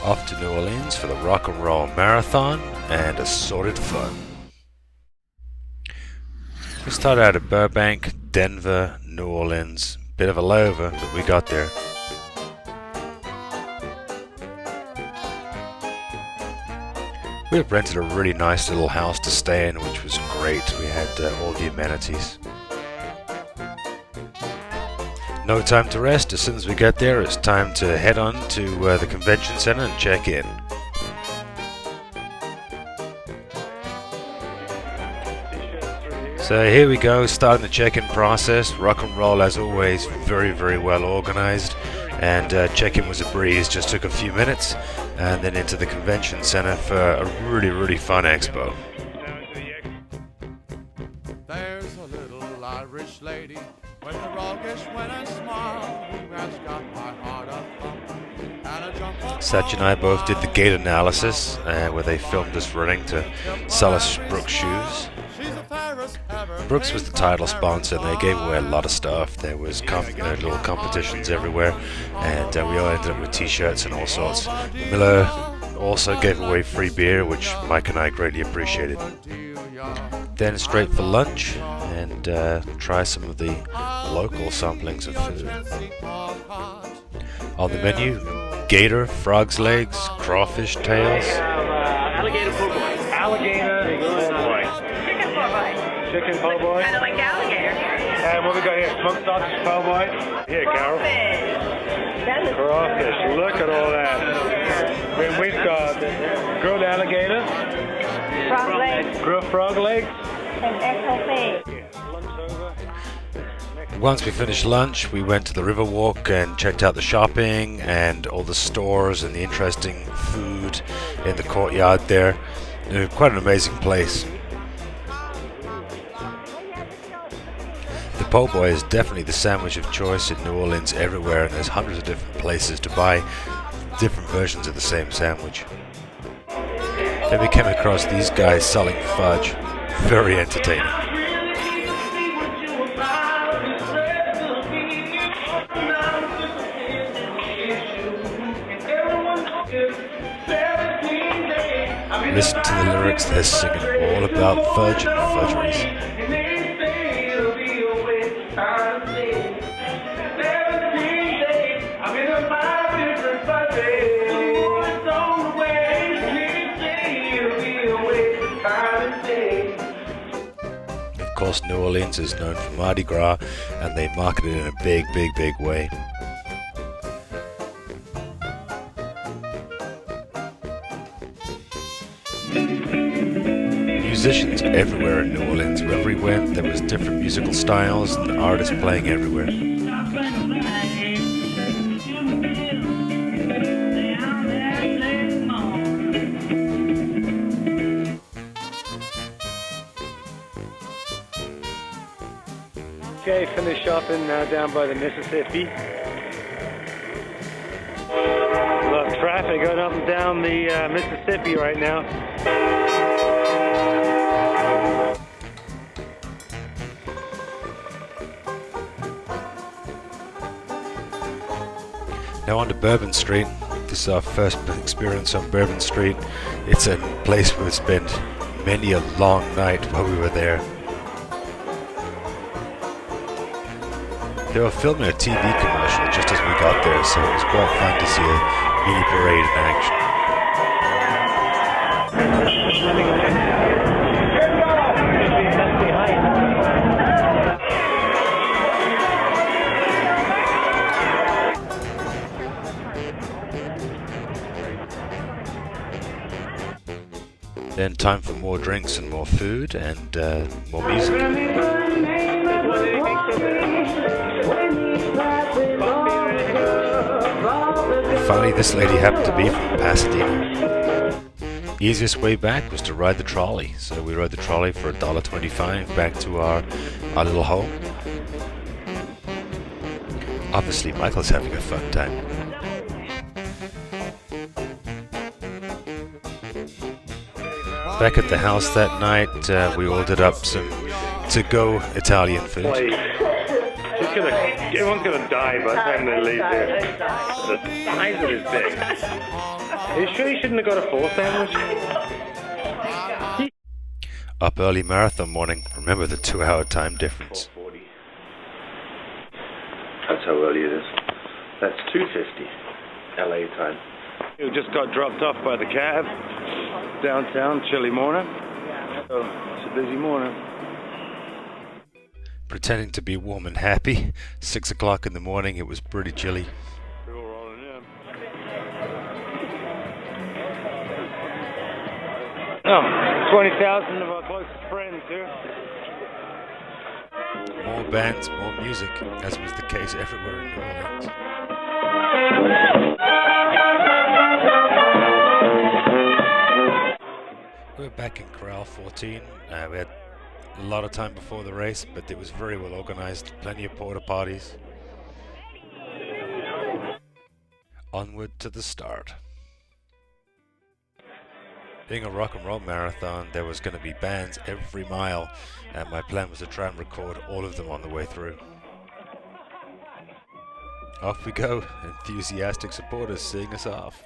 Off to New Orleans for the rock and roll marathon and assorted fun. We started out at Burbank, Denver, New Orleans. Bit of a layover, but we got there. We had rented a really nice little house to stay in, which was great. We had all the amenities. No time to rest. As soon as we get there, it's time to head on to the convention center and check in. So here we go, starting the check-in process. Rock and roll, as always, very, very well organized. And check-in was a breeze, just took a few minutes. And then into the convention center for a really, really fun expo. There's a little Irish lady with a roguish when I smile, who has got my heart up and a jump up. Satch and I both did the gate analysis where they filmed us running to sell us Brooks shoes. Brooks was the title sponsor and they gave away a lot of stuff. There was little competitions everywhere, and we all ended up with t-shirts and all sorts. Miller also gave away free beer, which Mike and I greatly appreciated. Then straight for lunch and try some of the local samplings of food. On the menu, gator, frog's legs, crawfish tails. Alligator po' boy. Alligator po' boy. Chicken po' boy. Chicken po' boy. Kind of like alligator. And what we got here? Smoked sausage po' boy. Here, Carol. Crawfish. Look at all that. We've got grilled alligator. Frog legs. Grilled frog legs. And etouffee. Once we finished lunch, we went to the Riverwalk and checked out the shopping and all the stores and the interesting food in the courtyard there. Quite an amazing place. The po' boy is definitely the sandwich of choice in New Orleans everywhere, and there's hundreds of different places to buy different versions of the same sandwich. Then we came across these guys selling fudge. Very entertaining. Listen to the lyrics, they're singing all about fudge and fudgeries. Of course, New Orleans is known for Mardi Gras, and they market it in a big, big, big way. Musicians everywhere in New Orleans. Wherever we went, there was different musical styles and artists playing everywhere. Okay, finish shopping now down by the Mississippi. A lot of traffic going up and down the Mississippi right now. Now on to Bourbon Street. This is our first experience on Bourbon Street. It's a place we've spent many a long night while we were there. They were filming a TV commercial just as we got there, so it was quite fun to see a mini parade in action. Then time for more drinks and more food and more music. Finally, this lady happened to be from Pasadena. Easiest way back was to ride the trolley, so we rode the trolley for $1.25 back to our little home. Obviously, Michael's having a fun time. Back at the house that night, we ordered up some to-go Italian food. Chicken everyone's gonna die by the time they leave here. The size of his dick. Are you sure you shouldn't have got a 4 sandwich? Up early marathon morning. Remember the 2-hour time difference. 4:40. That's how early it is. That's 2:50 LA time. You just got dropped off by the cab downtown, chilly morning. So it's a busy morning. Pretending to be warm and happy. 6 o'clock in the morning, it was pretty chilly. We're all rolling in. Oh, 20,000 of our closest friends here. More bands, more music, as was the case everywhere in New Orleans. We're back in Corral 14. We had a lot of time before the race, but it was very well organized. Plenty of porta potties. Onward to the start. Being a rock and roll marathon, there was going to be bands every mile, and my plan was to try and record all of them on the way through. Off we go, enthusiastic supporters seeing us off.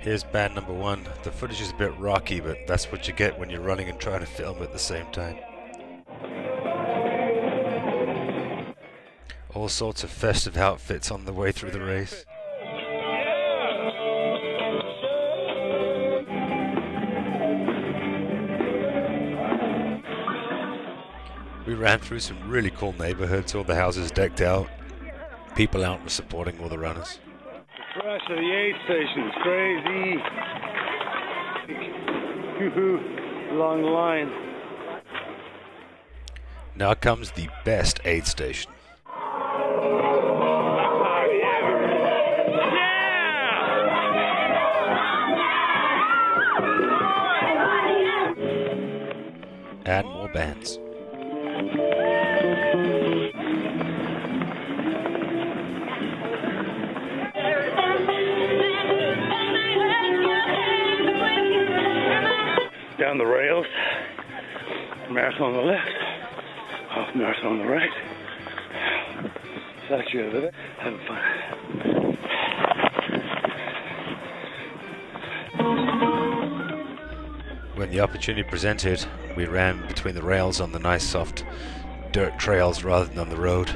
Here's band number 1. The footage is a bit rocky, but that's what you get when you're running and trying to film at the same time. All sorts of festive outfits on the way through the race. We ran through some really cool neighborhoods, all the houses decked out. People out supporting all the runners. The crash of the aid station is crazy. Hoo-hoo, long line. Now comes the best aid station. And more bands. Down the rails, marathon on the left, half marathon on the right. Sachi over there, having fun. When the opportunity presented, we ran between the rails on the nice soft dirt trails rather than on the road.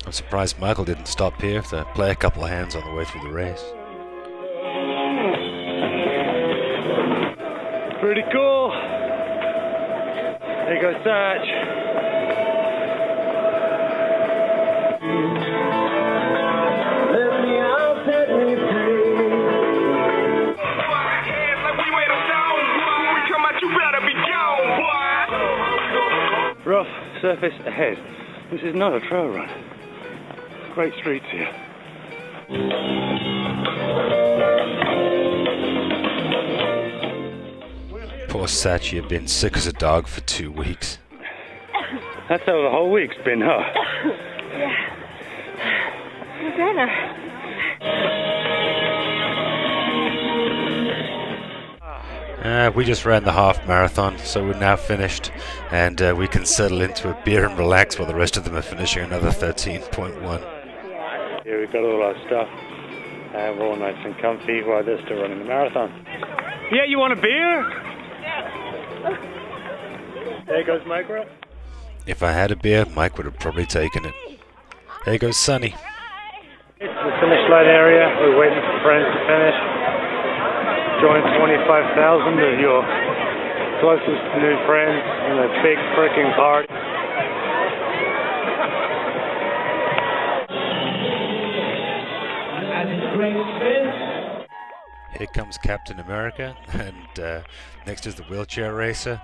I'm surprised Michael didn't stop here to play a couple of hands on the way through the race. Pretty cool. There you go, Sach. Rough surface ahead. This is not a trail run. Great streets here. Poor Sachi had been sick as a dog for 2 weeks. That's how the whole week's been, huh? Yeah. Better. We just ran the half marathon, so we're now finished, and we can settle into a beer and relax while the rest of them are finishing another 13.1. Here we've got all our stuff. We're all nice and comfy while they're still running the marathon. Yeah, you want a beer? There goes Micro. If I had a beer, Mike would have probably taken it. There goes Sonny. It's the finish line area. We're waiting for friends to finish. Join 25,000 of your closest new friends in a big freaking party. Here comes Captain America, and next is the wheelchair racer,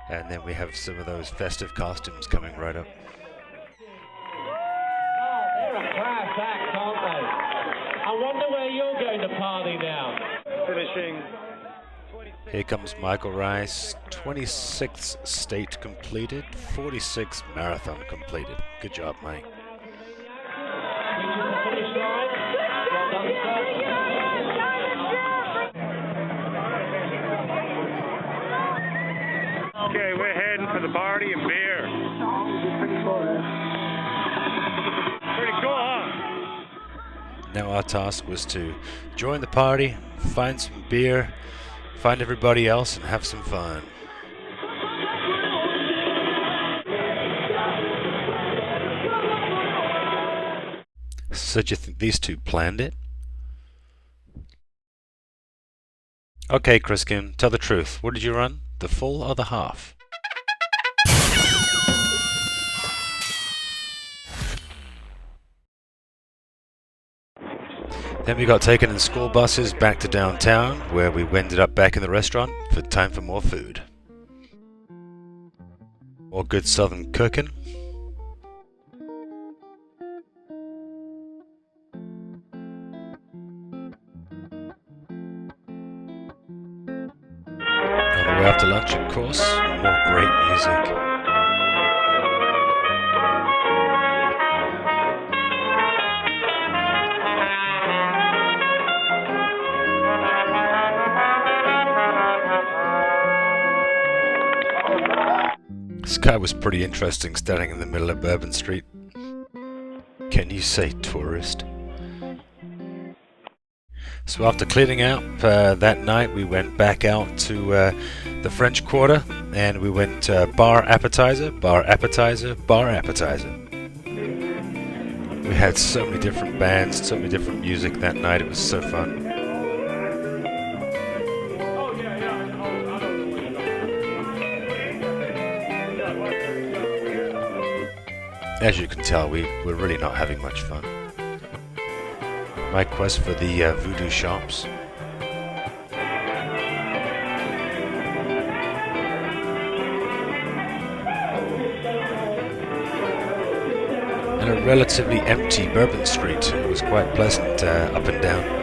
and then we have some of those festive costumes coming right up. They're a class act, aren't they? I wonder where you're going to party now. Finishing. Here comes Michael Rice, 26th state completed, 46 marathon completed. Good job, Mike. Reaches the finish line. Okay, we're heading for the party and beer. Pretty cool, huh? Now our task was to join the party, find some beer, find everybody else, and have some fun. So do you think these two planned it? Okay, Chriskin, tell the truth. What did you run? The full or the half? Then we got taken in school buses back to downtown, where we ended up back in the restaurant for time for more food. More good southern cooking. On the way after lunch, of course, more great music. This guy was pretty interesting, standing in the middle of Bourbon Street. Can you say tourist? So after cleaning out that night, we went back out to the French Quarter, and we went bar appetizer, bar appetizer, bar appetizer. We had so many different bands, so many different music that night. It was so fun. As you can tell, we're really not having much fun. My quest for the voodoo shops. And a relatively empty Bourbon Street. It was quite pleasant up and down.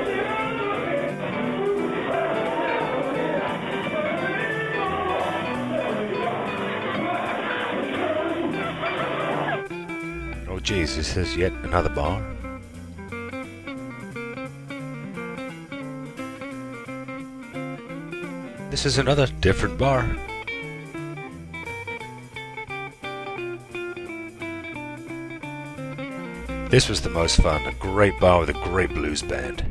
Oh geez, this is yet another bar. This is another different bar. This was the most fun, a great bar with a great blues band.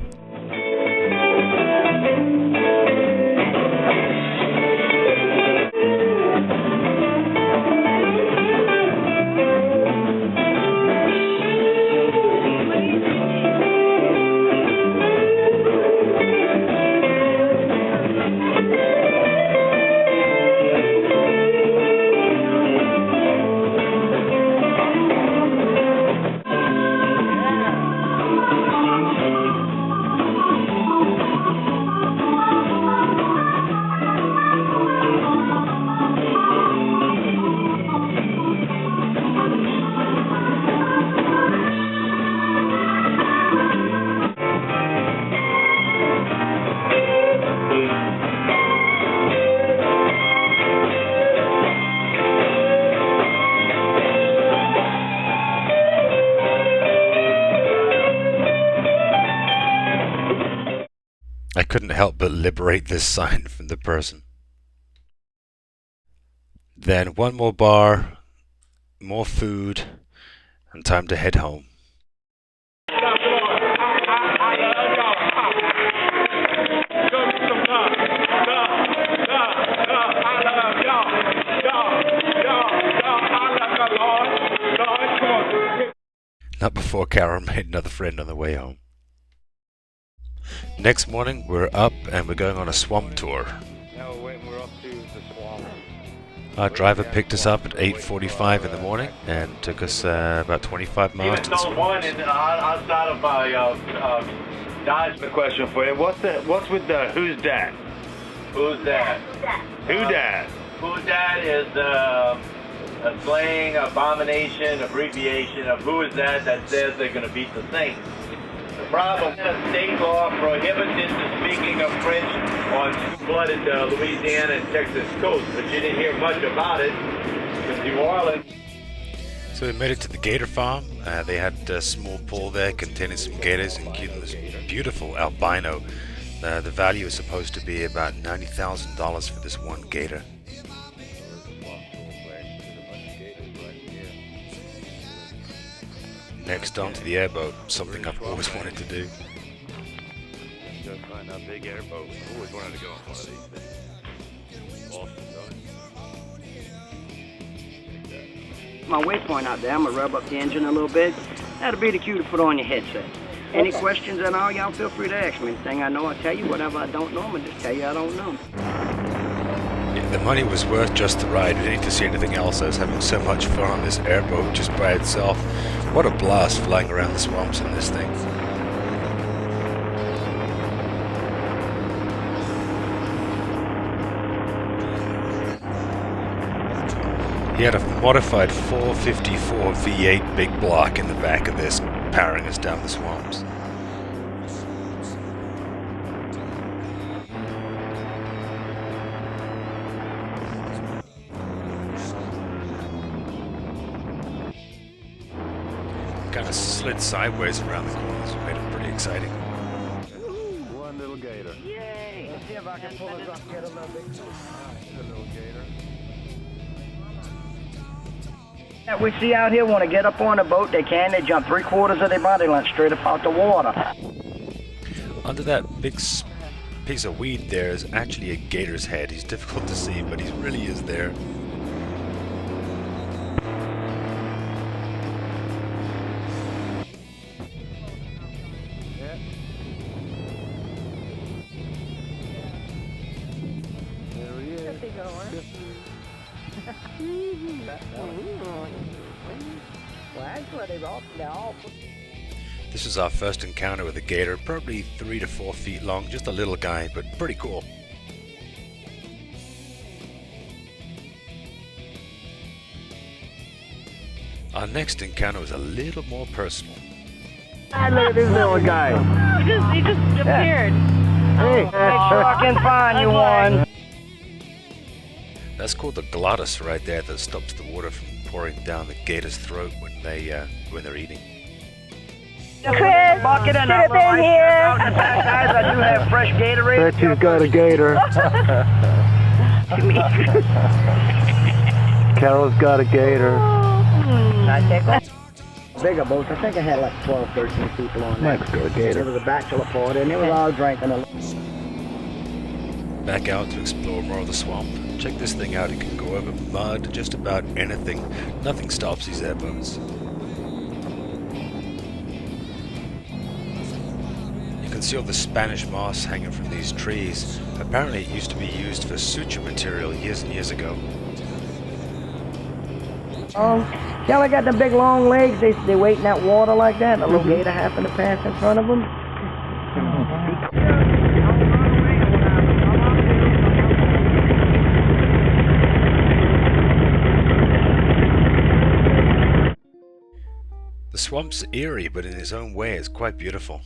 I couldn't help but liberate this sign from the person. Then one more bar, more food, and time to head home. Not before Carol made another friend on the way home. Next morning, we're up and we're going on a swamp tour. Now we're off to the swamp. Our driver picked us up at 8:45 in the morning and took us about 25 miles to the swamp. Outside of Dodge. The question for you: what's with the who's that? Who's that? Who dat? Who's that is a slang, abomination, abbreviation of who is that says they're going to beat the Saints. The problem is state law prohibits speaking of French on flooded Louisiana and Texas coast, but you didn't hear much about it in New Orleans. So we made it to the gator farm. They had a small pool there containing some gators, including this beautiful albino. The value is supposed to be about $90,000 for this one gator. Next onto the airboat, something I've always wanted to do. Let's go find a big airboat. I always wanted to go on one of these things. Awesome, don't My waypoint out there, I'm gonna rub up the engine a little bit. That'll be the cue to put on your headset. Any questions at all, y'all feel free to ask me. Anything I know, I'll tell you. Whatever I don't know, I'm gonna just tell you I don't know. Yeah, the money was worth just the ride. We didn't need to see anything else. I was having so much fun on this airboat just by itself. What a blast flying around the swamps in this thing. He had a modified 454 V8 big block in the back of this, powering us down the swamps. Kind of slid sideways around the corners, made it pretty exciting. One little gator. Yay! Let's see if I can pull it up, get a little bit. A little gator. That we see out here want to get up on a boat, they can. They jump 3/4 of their body length straight up out the water. Under that big piece of weed there is actually a gator's head. He's difficult to see, but he really is there. This is our first encounter with a gator, probably 3 to 4 feet long, just a little guy, but pretty cool. Our next encounter was a little more personal. Hi, look at this little guy. He just appeared. Hey, make sure I can find you one. That's called the glottis right there, that stops the water from pouring down the gator's throat when they're eating. Chris, Bucket and should have been here. Guys, I do have fresh Gatorade. Bet you've got a gator. Carol's got a gator. I take one. Bigger boats. I think I had like 12, 13 people on there. Mike's got a There gator. was a bachelor party, and they was all drinking a Back out to explore more of the swamp. Check this thing out, it can go over mud, just about anything. Nothing stops these airboats. You can see all the Spanish moss hanging from these trees. Apparently it used to be used for suture material years and years ago. See how they got the big long legs? They wait in that water like that. A little gator happened to pass in front of them. The swamp's eerie, but in its own way it's quite beautiful.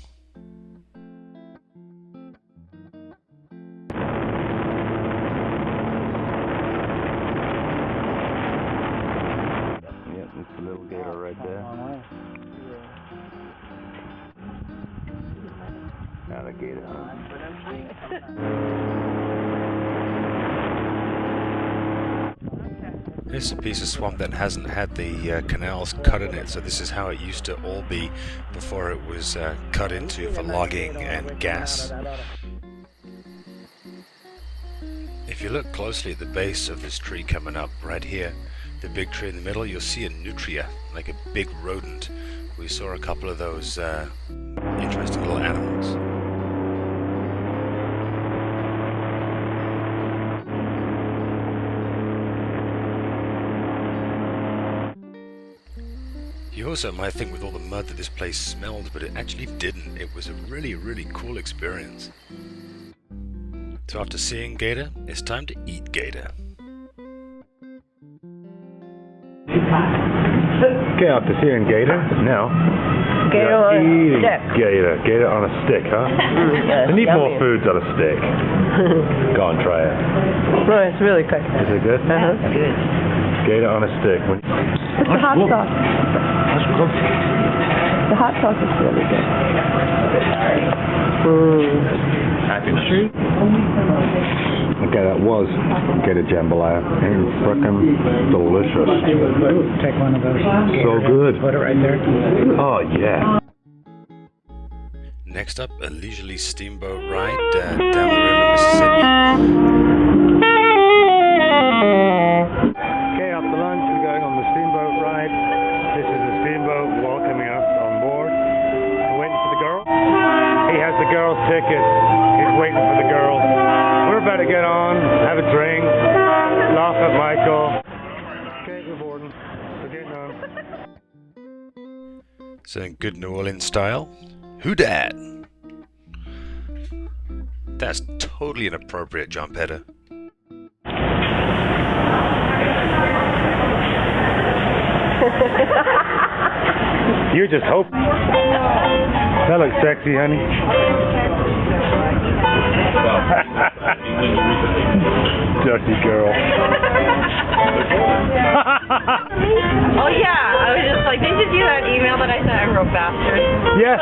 Yep, it's a little gator right there. Not a gator, This is a piece of swamp that hasn't had the canals cut in it, so this is how it used to all be before it was cut into for logging and gas. If you look closely at the base of this tree coming up right here, the big tree in the middle, you'll see a nutria, like a big rodent. We saw a couple of those interesting little animals. You also might think with all the mud that this place smelled, but it actually didn't. It was a really, really cool experience. So after seeing gator, it's time to eat gator. Okay, after seeing gator, now Gator on a eating stick. gator on a stick, huh? They need more foods on a stick. Go on, try it. Oh, it's really good. Is it good? Good. Gator on a stick. What's the hot sauce? The hot sauce is really good. Happy Okay, that was gator jambalaya. And frickin' delicious. Take one of those. So good. Put it right there. Oh, yeah. Next up, a leisurely steamboat ride down the river Mississippi. Okay, after lunch we're going on the steamboat ride. This is the steamboat welcoming us on board. We're waiting for the girl. He has the girl's ticket. He's waiting for the girl. We're about to get on, have a drink, laugh at Michael. Okay, we're boarding. We're getting on. So in good New Orleans style, who dat? That's totally inappropriate, John Pedder. You just hope. That looks sexy, honey. Dirty girl. Oh yeah, I was just like, did you see that email that I sent? I wrote bastard. Yes.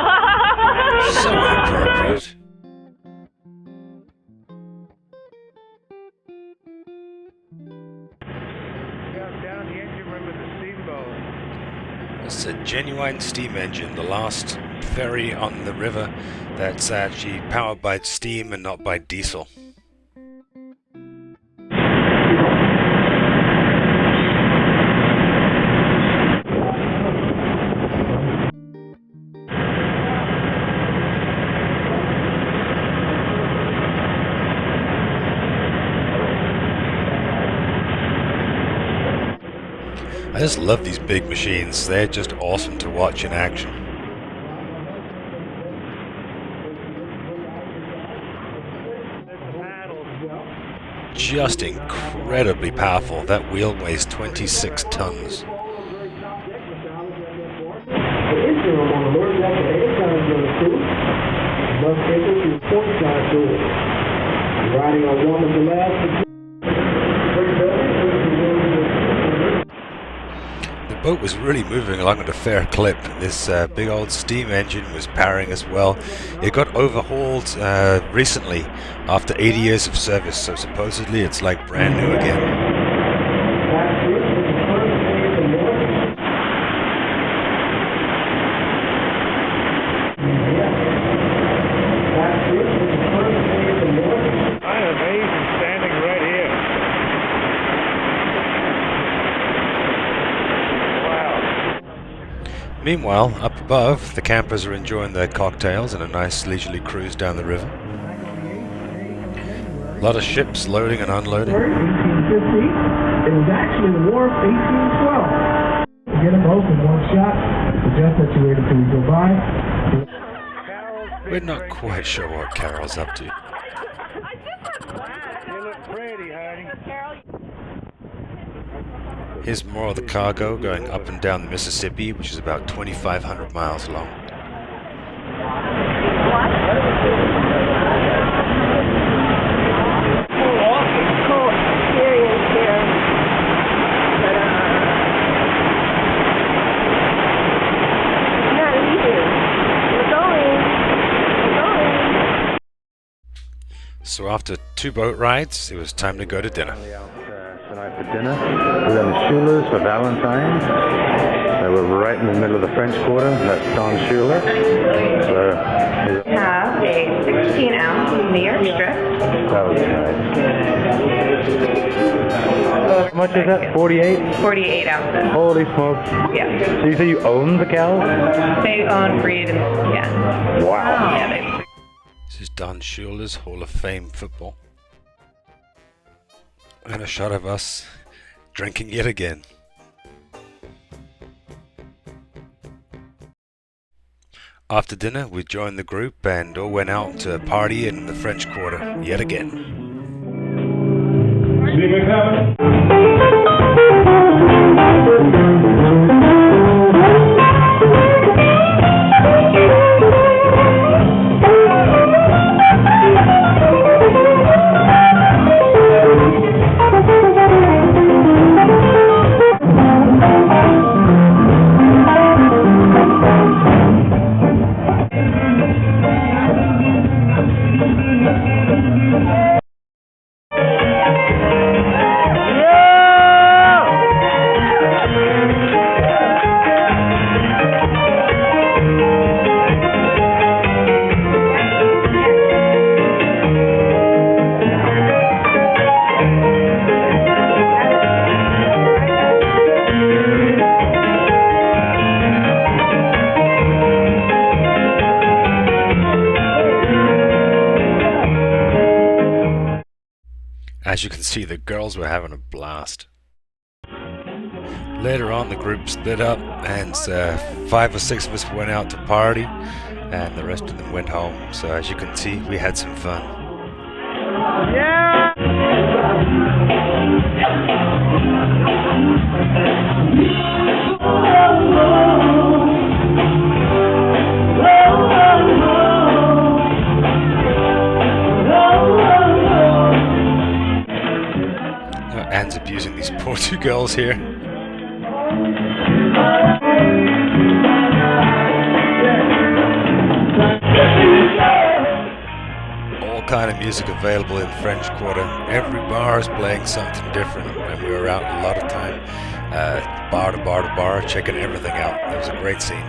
So inappropriate. Down the engine room of the steamboat. It's a genuine steam engine, the last ferry on the river that's actually powered by steam and not by diesel. I just love these big machines. They're just awesome to watch in action. Just incredibly powerful. That wheel weighs 26 tons. Riding on one of the last. The boat was really moving along at a fair clip. This big old steam engine was powering as well. It got overhauled recently after 80 years of service, so supposedly it's like brand new again. I'm amazing standing right here. Meanwhile, up above, the campers are enjoying their cocktails and a nice leisurely cruise down the river. A lot of ships loading and unloading. 1850. It was actually the War of 1812. Get them both in one shot. Suggest that you wait until we go by. We're not quite sure what Carol's up to. You look pretty, honey. Here's more of the cargo going up and down the Mississippi, which is about 2,500 miles long. Cool experience here. But, not easy. We're going. So after 2 boat rides, it was time to go to dinner. Tonight for dinner, we're going to Schuler's for Valentine's. So we're right in the middle of the French Quarter. That's Don Schuler. So Have a 16-ounce New York strip. that was nice. How much is that? 48? 48 ounces. Holy smokes! Yeah. So you say you own the cows? They own, breed, and yeah. Wow. Yeah, they. This is Don Schuler's Hall of Fame football. And a shot of us drinking yet again. After dinner, we joined the group and all went out to party in the French Quarter yet again. As you can see, the girls were having a blast. Later on, the group split up, and 5 or 6 of us went out to party, and the rest of them went home. So as you can see, we had some fun. Yeah! Anne's abusing these poor 2 girls here. All kind of music available in French Quarter. Every bar is playing something different, and we were out a lot of time, bar to bar to bar, checking everything out. It was a great scene.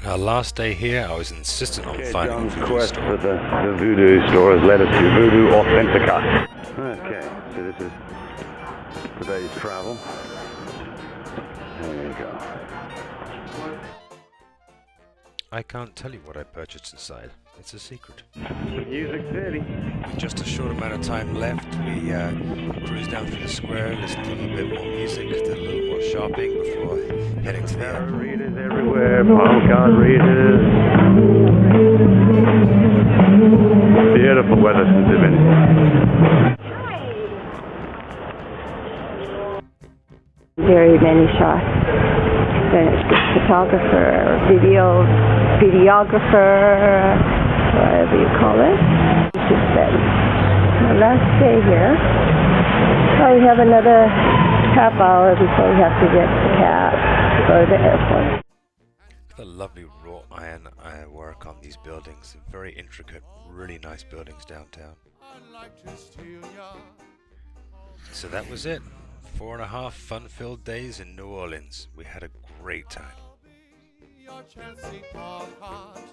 Our last day here, I was insistent on finding John's a voodoo quest store. for the voodoo store has led us to Voodoo Authentica. Okay, so this is today's travel. There you go. I can't tell you what I purchased inside. It's a secret. Music City. With just a short amount of time left, we cruised down through the square, listened to a little bit more music, did a little more shopping before heading to the Tarot airport. readers everywhere, palm card readers. Beautiful weather since they've been. Very many shots. The photographer, videographer, whatever you call it. Just then. Our last day here. Well, we have another half hour before we have to get the cab to go to the airport. The lovely wrought iron work on these buildings. Very intricate, really nice buildings downtown. So that was it. 4.5 fun-filled days in New Orleans. We had a great time. Your Chelsea Paul card.